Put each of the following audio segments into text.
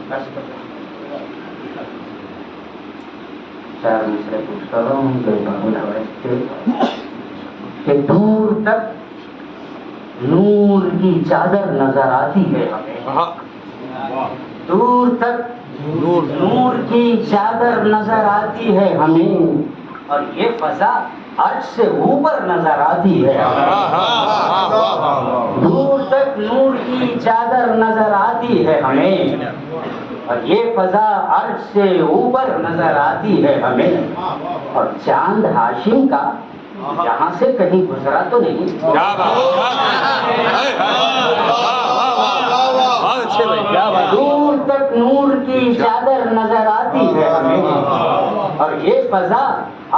چار دوسرے پوچھ کر رہا ہوں کہ دور تک نور کی چادر نظر آتی ہے ہمیں، دور تک نور کی چادر نظر آتی ہے ہمیں، اور یہ فضا عرش سے اوپر نظر آتی ہے، دور تک نور کی چادر نظر آتی ہے ہمیں، اور یہ فضا عرش سے اوپر نظر آتی ہے ہمیں، اور چاند ہاشم کا یہاں سے کہیں گزرا تو نہیں، دور تک نور کی چادر نظر آتی ہے ہمیں، اور یہ فضا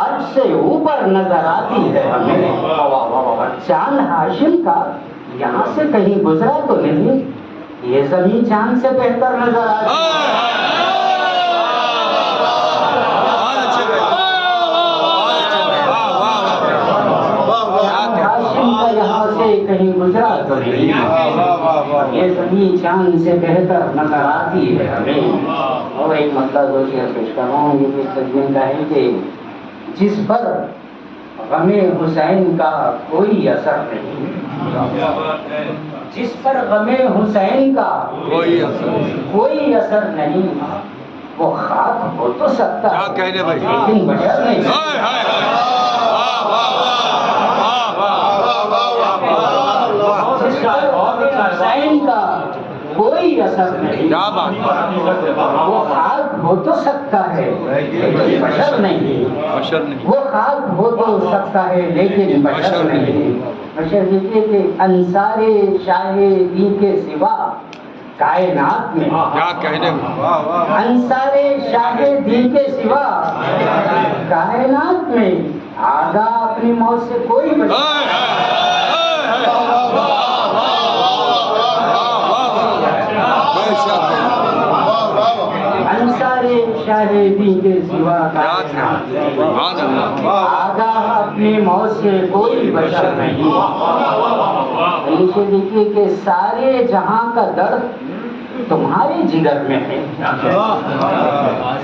عرش سے اوپر نظر آتی ہے ہمیں، اور چاند ہاشم کا یہاں سے کہیں گزرا تو نہیں، یہ زمین چاند سے بہتر نظر آتی ہے، یہاں سے کہیں گزرا تو نہیں، یہ زمین چاند سے بہتر نظر آتی ہے ہمیں۔ اور ایک مسئلہ جو پیش کر رہا ہوں، یہ تدبین کا ہے کہ جس پر غم حسین کا کوئی اثر نہیں، جس پر غم حسین کا کوئی اثر نہیں، وہ خاک ہو تو سکتا ہے لیکن بشر نہیں، حسین کا کوئی اثر نہیں، وہ خاک ہو تو سکتا ہے لیکن بشر نہیں، وہ خاک ہو تو سکتا ہے لیکن بشر نہیں۔ بشر دیکھیے کہ انصار شاہ دین کے سوا کائنات میں، انصار شاہ دین کے سوا کائنات میں آگاہ اپنی موت سے کوئی بشر انصار شاہ دین کے سوا آگاہ اپنی موت سے کوئی بشر نہیں۔ اسے دیکھیے کہ سارے جہاں کا درد تمہارے جگر میں ہے،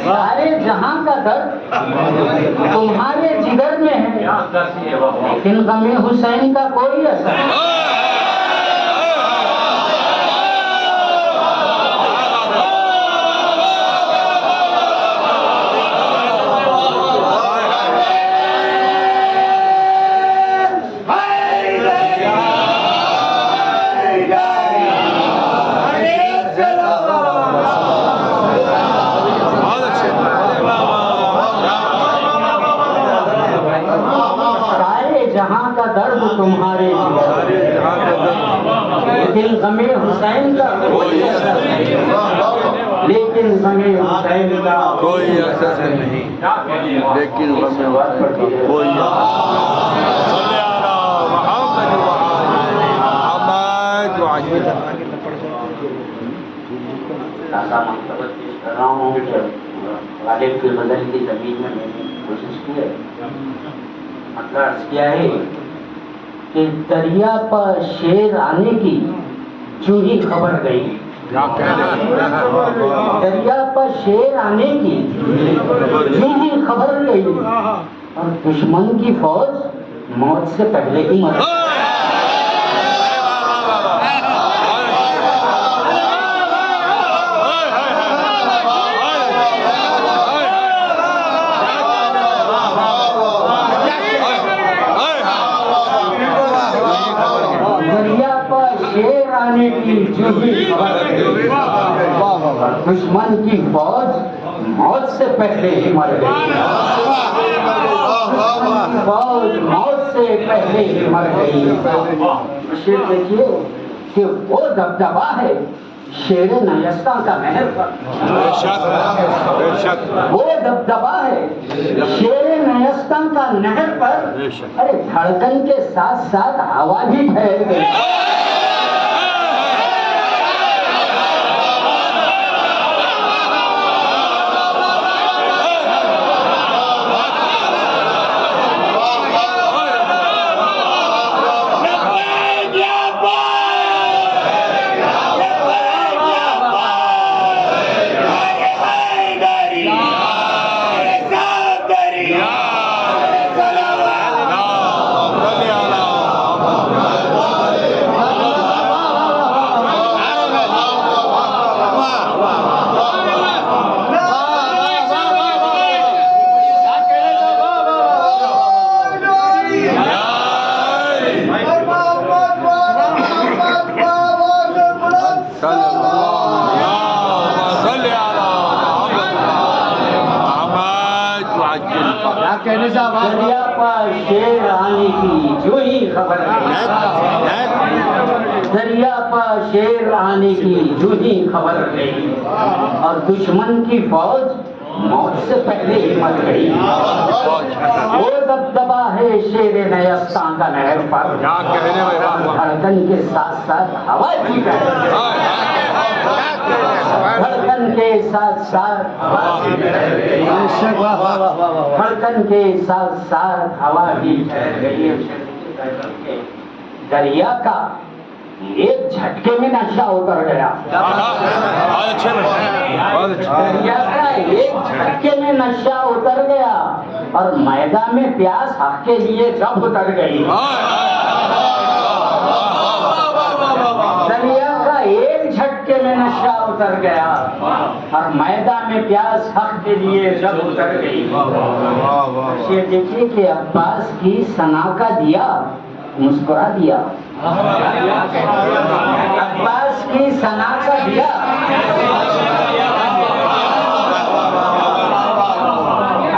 سارے جہاں کا درد تمہارے جگر میں ہے، لیکن غم حسین کا کوئی اثر نہیں۔ درد تمہارے لیکن غم حسین کا کوئی اثر نہیں، لیکن غم حسین کا کوئی اثر نہیں، لیکن غم کوئی غالب کی غزل کی زمین میں نے کوشش کی ہے، مطلب عرض کیا ہے کہ دریا پر شیر آنے کی جو ہی خبر گئی، دریا پر شیر آنے کی جو ہی خبر گئی، اور دشمن کی فوج موت سے پہلے ہی مر گئی۔ دشمن کی فوج موت سے پہلے ہی مر گئی، فوج موت سے پہلے ہی مر گئی۔ شیر دیکھیے کہ وہ دبدبا ہے شیر نیستاں کا محل پر، وہ دبدبا ہے شیر نیستاں کا نہر پر، ارے دھڑکن کے ساتھ ساتھ ہوا بھی ٹھہر گئی۔ دریا پا شیر آنے کی جو ہی خبر گئی، دریا پا شیر آنے کی جو ہی خبر گئی، اور دشمن کی فوج موت سے پہلے ہی مر گئی۔ وہ دبدبا ہے شیر نیستاں کا نہر پر، دھڑکن کے ساتھ ساتھ ہوا بھی بہے، دھڑکن کے ساتھ ساتھ ہوا بھی بہے، دھڑکن کے ساتھ ساتھ ہوا بھی ٹھہر گئی۔ دریا کا ایک جھٹکے میں نشہ اتر گیا، دریا کا ایک جھٹکے میں نشہ اتر گیا، اور میدان میں پیاس حق کے لیے جب اتر گئی۔ دریا کا ایک جھٹکے میں نشہ اتر گیا، اور میدان میں پیاس حق کے لیے جب اتر گئی۔ یہ دیکھیے کہ عباس کی ثنا کا دیا مسکرا دیا، عباس کی ثنا کا دیا،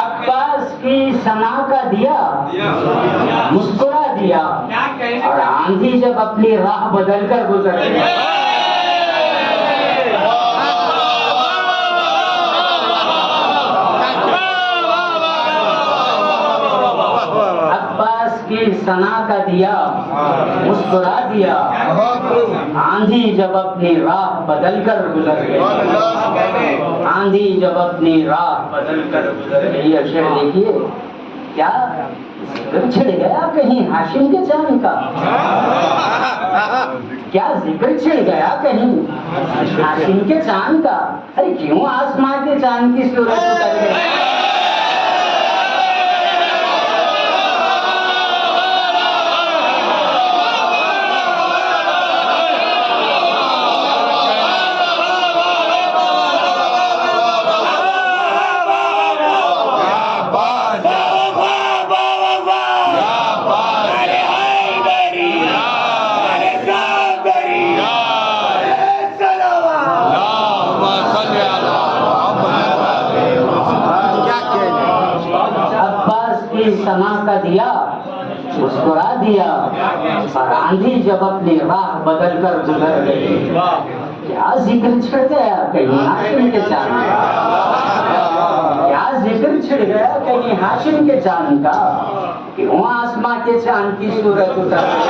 عباس کی ثنا کا دیا مسکرا دیا، اور آندھی جب اپنی راہ بدل کر گزر گئی۔ عباس کی ثنا کا دیا مسکرا دیا، آندھی جب اپنی راہ بدل کر گزر گئی، آندھی جب اپنی راہ بدل کر گزر گئی۔ اب شعر دیکھیے، کیا ذکر چھڑ گیا کہیں ہاشم کے چاند کا، کیا ذکر چھڑ گیا کہیں ہاشم کے چاند کا، ارے کیوں آسمان کے چاند کی صورت اتر گئی۔ ثنا کا دیا مسکرا دیا، اور آندھی جب اپنی راہ بدل کر گزر گئی، کیا ذکر چھڑ گیا کہیں ہاشم کے چاند کا، کیا ذکر چھڑ گیا کہیں ہاشم کے چاند کا، کیوں آسماں کے چاند کی صورت اتر گئی،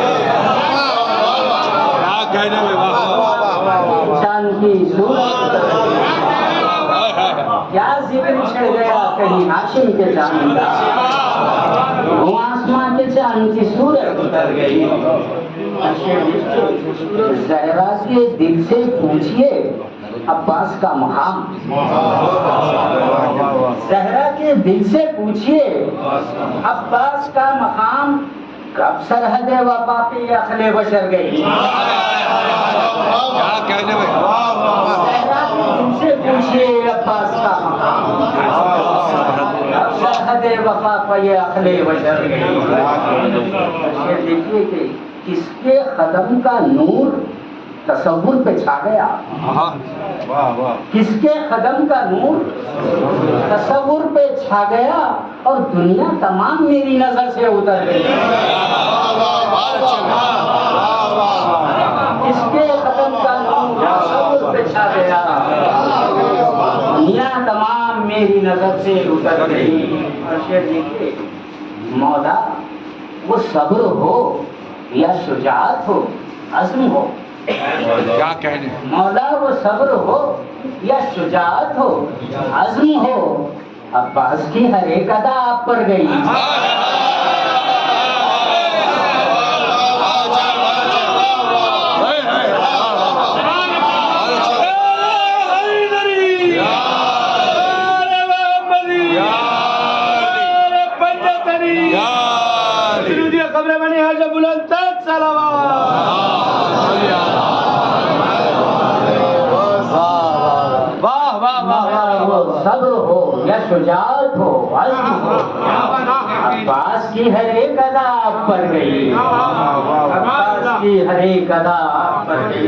چاند کی صورت اتر گئی، کیا ذکر چھڑ گیا کہیں ہاشم کے چاند کا، وہ آسمان کے چاند کی صورت اتر گئی۔ زہرا کے دل سے پوچھئے عباس کا مقام، زہرا کے دل سے پوچھئے عباس کا مقام، کب سرحد وفا پہ عقل بشر گئی۔ زہرا کے دل سے پوچھئے عباس کا مقام، کب سرحد وفا پہ عقل بشر گئی۔ دیکھیے کہ کس کے قدم کا نور تصور پہ چھا گیا، کس کے قدم کا نور تصور پہ چھا گیا، اور دنیا تمام میری نظر سے اتر گئی۔ کس کے قدم کا نور تصور پہ چھا گیا، دنیا تمام میری نظر سے اتر گئی۔ اور شعر دیکھیے، مولا وہ صبر ہو یا شجاعت ہو، عزم ہو، کیا کہنے، مولا وہ صبر ہو یا شجاعت ہو، عزم ہو، عباس کی ہر ایک ادا آپ پر گئی۔ صبر ہو یا شجاعت ہو، عزم ہو، عباس کی ہر ایک ادا آپ پر گئی، عباس کی ہر ایک ادا آپ پر گئی۔